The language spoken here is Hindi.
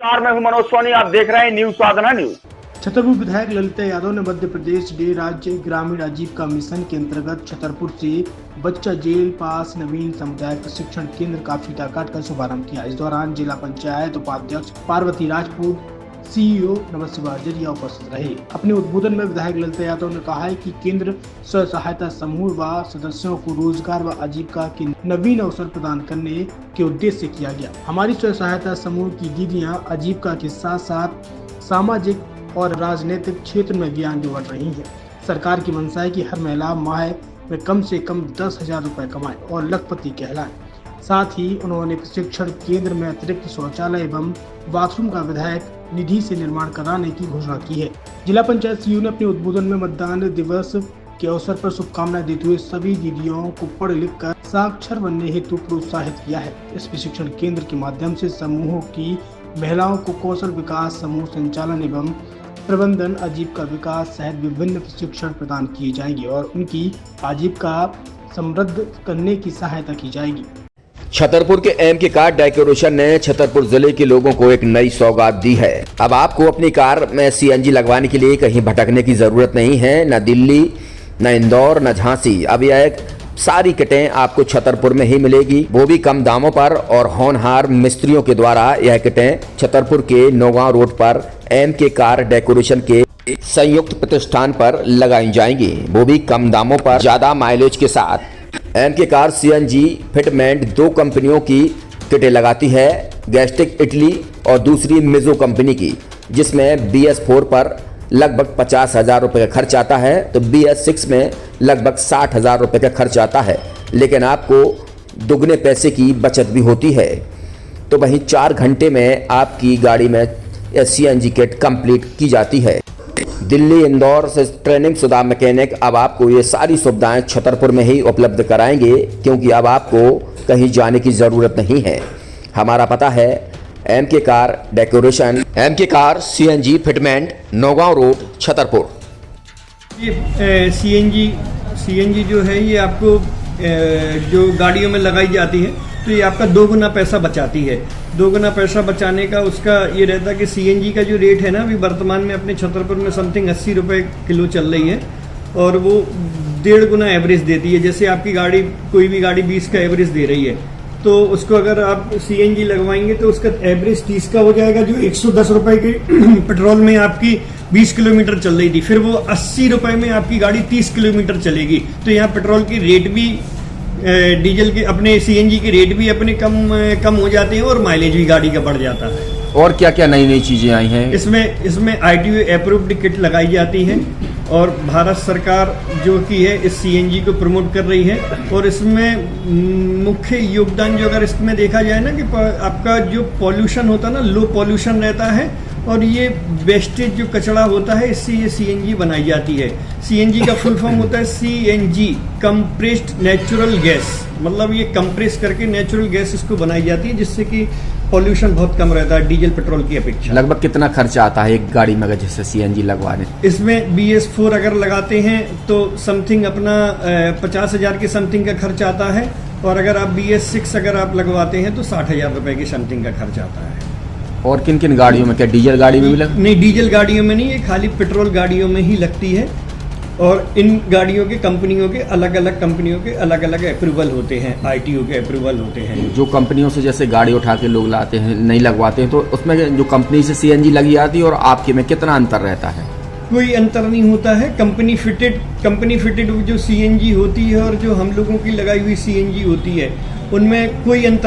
मैं हूं मनोज सोनी, आप देख रहे हैं न्यूज साधना न्यूज। छतरपुर विधायक ललिता यादव ने मध्य प्रदेश डे राज्य ग्रामीण आजीविका मिशन के अंतर्गत छतरपुर से बच्चा जेल पास नवीन समुदाय प्रशिक्षण केंद्र का फीता काटकर शुभारंभ किया। इस दौरान जिला पंचायत उपाध्यक्ष पार्वती राजपूत, सीईओ नमस्ते जरिया उपस्थित रहे। अपने उद्बोधन में विधायक ललिता यादव ने कहा है कि केंद्र स्व सहायता समूह व सदस्यों को रोजगार व आजीविका के नवीन अवसर प्रदान करने के उद्देश्य से किया गया। हमारी स्व सहायता समूह की दीदियां आजीविका के साथ साथ सामाजिक और राजनीतिक क्षेत्र में भी आगे बढ़ रही हैं। सरकार की मंशा है कि हर महिला माह में कम से कम 10,000 रुपए कमाए और लखपति कहलाए। साथ ही उन्होंने प्रशिक्षण केंद्र में अतिरिक्त शौचालय एवं बाथरूम का विधायक निधि से निर्माण कराने की घोषणा की है। जिला पंचायत सीईओ ने अपने उद्बोधन में मतदान दिवस के अवसर पर शुभकामनाएं देते हुए सभी दीदियों को पढ़ लिख कर साक्षर बनने हेतु प्रोत्साहित किया है। इस प्रशिक्षण केंद्र के माध्यम से समूहों की महिलाओं को कौशल विकास, समूह संचालन एवं प्रबंधन, आजीविका विकास सहित विभिन्न प्रशिक्षण प्रदान किए जाएंगे और उनकी आजीविका समृद्ध करने की सहायता की जाएगी। छतरपुर के एमके कार डेकोरेशन ने छतरपुर जिले के लोगों को एक नई सौगात दी है। अब आपको अपनी कार में सीएनजी लगवाने के लिए कहीं भटकने की जरूरत नहीं है, न दिल्ली, न इंदौर, न झांसी। अब यह सारी किटें आपको छतरपुर में ही मिलेगी, वो भी कम दामों पर और होनहार मिस्त्रियों के द्वारा। यह किटें छतरपुर के नौगांव रोड पर एमके कार डेकोरेशन के संयुक्त प्रतिष्ठान पर लगाई जाएंगी, वो भी कम दामों पर, ज्यादा माइलेज के साथ। एमके कार सीएनजी फिटमेंट 2 कंपनियों की किटें लगाती है, गैस्टिक इटली और दूसरी मिजो कंपनी की, जिसमें BS4 पर लगभग 50,000 रुपये का खर्च आता है, तो BS6 में लगभग 60,000 रुपये का खर्च आता है। लेकिन आपको दुगने पैसे की बचत भी होती है। तो वहीं 4 घंटे में आपकी गाड़ी में सीएनजी किट कंप्लीट की जाती है। दिल्ली, इंदौर से ट्रेनिंग शुदा मैकेनिक अब आपको ये सारी सुविधाएं छतरपुर में ही उपलब्ध कराएंगे, क्योंकि अब आपको कहीं जाने की ज़रूरत नहीं है। हमारा पता है MK car decoration, MK car CNG fitment, Naugaon road, Chhatarpur. ये सीएनजी जो है ये आपको जो गाड़ियों में लगाई जाती है तो ये आपका 2 गुना पैसा बचाती है। 2 गुना पैसा बचाने का उसका ये रहता है कि सीएनजी का जो रेट है ना, अभी वर्तमान में अपने छतरपुर में समथिंग 80 रुपये किलो चल रही है और वो 1.5 गुना एवरेज देती है। जैसे आपकी गाड़ी, कोई भी गाड़ी 20 का एवरेज दे रही है, तो उसको अगर आप सीएनजी लगवाएंगे तो उसका एवरेज 30 का हो जाएगा। जो 110 रुपये की पेट्रोल में आपकी 20 किलोमीटर चल रही थी, फिर वो 80 रुपये में आपकी गाड़ी 30 किलोमीटर चलेगी। तो यहाँ पेट्रोल की रेट भी, डीजल के, अपने सीएनजी के रेट भी अपने कम हो जाते हैं और माइलेज भी गाड़ी का बढ़ जाता है। और क्या क्या नई चीजें आई हैं इसमें ITO अप्रूव्ड किट लगाई जाती है और भारत सरकार जो की है इस सीएनजी को प्रमोट कर रही है। और इसमें मुख्य योगदान जो अगर इसमें देखा जाए ना, कि आपका जो पॉल्यूशन होता है ना, लो पॉल्यूशन रहता है और ये वेस्टेज जो कचरा होता है, इससे ये सीएनजी बनाई जाती है। सीएनजी का फुल फॉर्म होता है CNG, कंप्रेस्ड नेचुरल गैस। मतलब ये कंप्रेस करके नेचुरल गैस इसको बनाई जाती है, जिससे कि पॉल्यूशन बहुत कम रहता है डीजल पेट्रोल की अपेक्षा। लगभग कितना खर्चा आता है एक गाड़ी में जैसे सीएनजी लगवाने? इसमें BS4 अगर लगाते हैं तो समथिंग अपना 50,000 के समथिंग का खर्च आता है, और अगर आप BS6 अगर आप लगवाते हैं तो 60,000 रुपए की समथिंग का खर्च आता है। और किन किन गाड़ियों में? क्या डीजल गाड़ी में भी लगती? नहीं, डीजल गाड़ियों में नहीं, ये खाली पेट्रोल गाड़ियों में ही लगती है। और इन गाड़ियों के कंपनियों के अलग अलग अप्रूवल होते हैं, ITO के अप्रूवल होते हैं। जो कंपनियों से जैसे गाड़ी उठा के लोग लाते हैं, नहीं लगवाते हैं, तो उसमें जो कंपनी से सीएनजी लगी जाती है और आपके में कितना अंतर रहता है? कोई अंतर नहीं होता है। कंपनी फिटेड जो सीएनजी होती है और जो हम लोगों की लगाई हुई सीएनजी होती है, उनमें कोई अंतर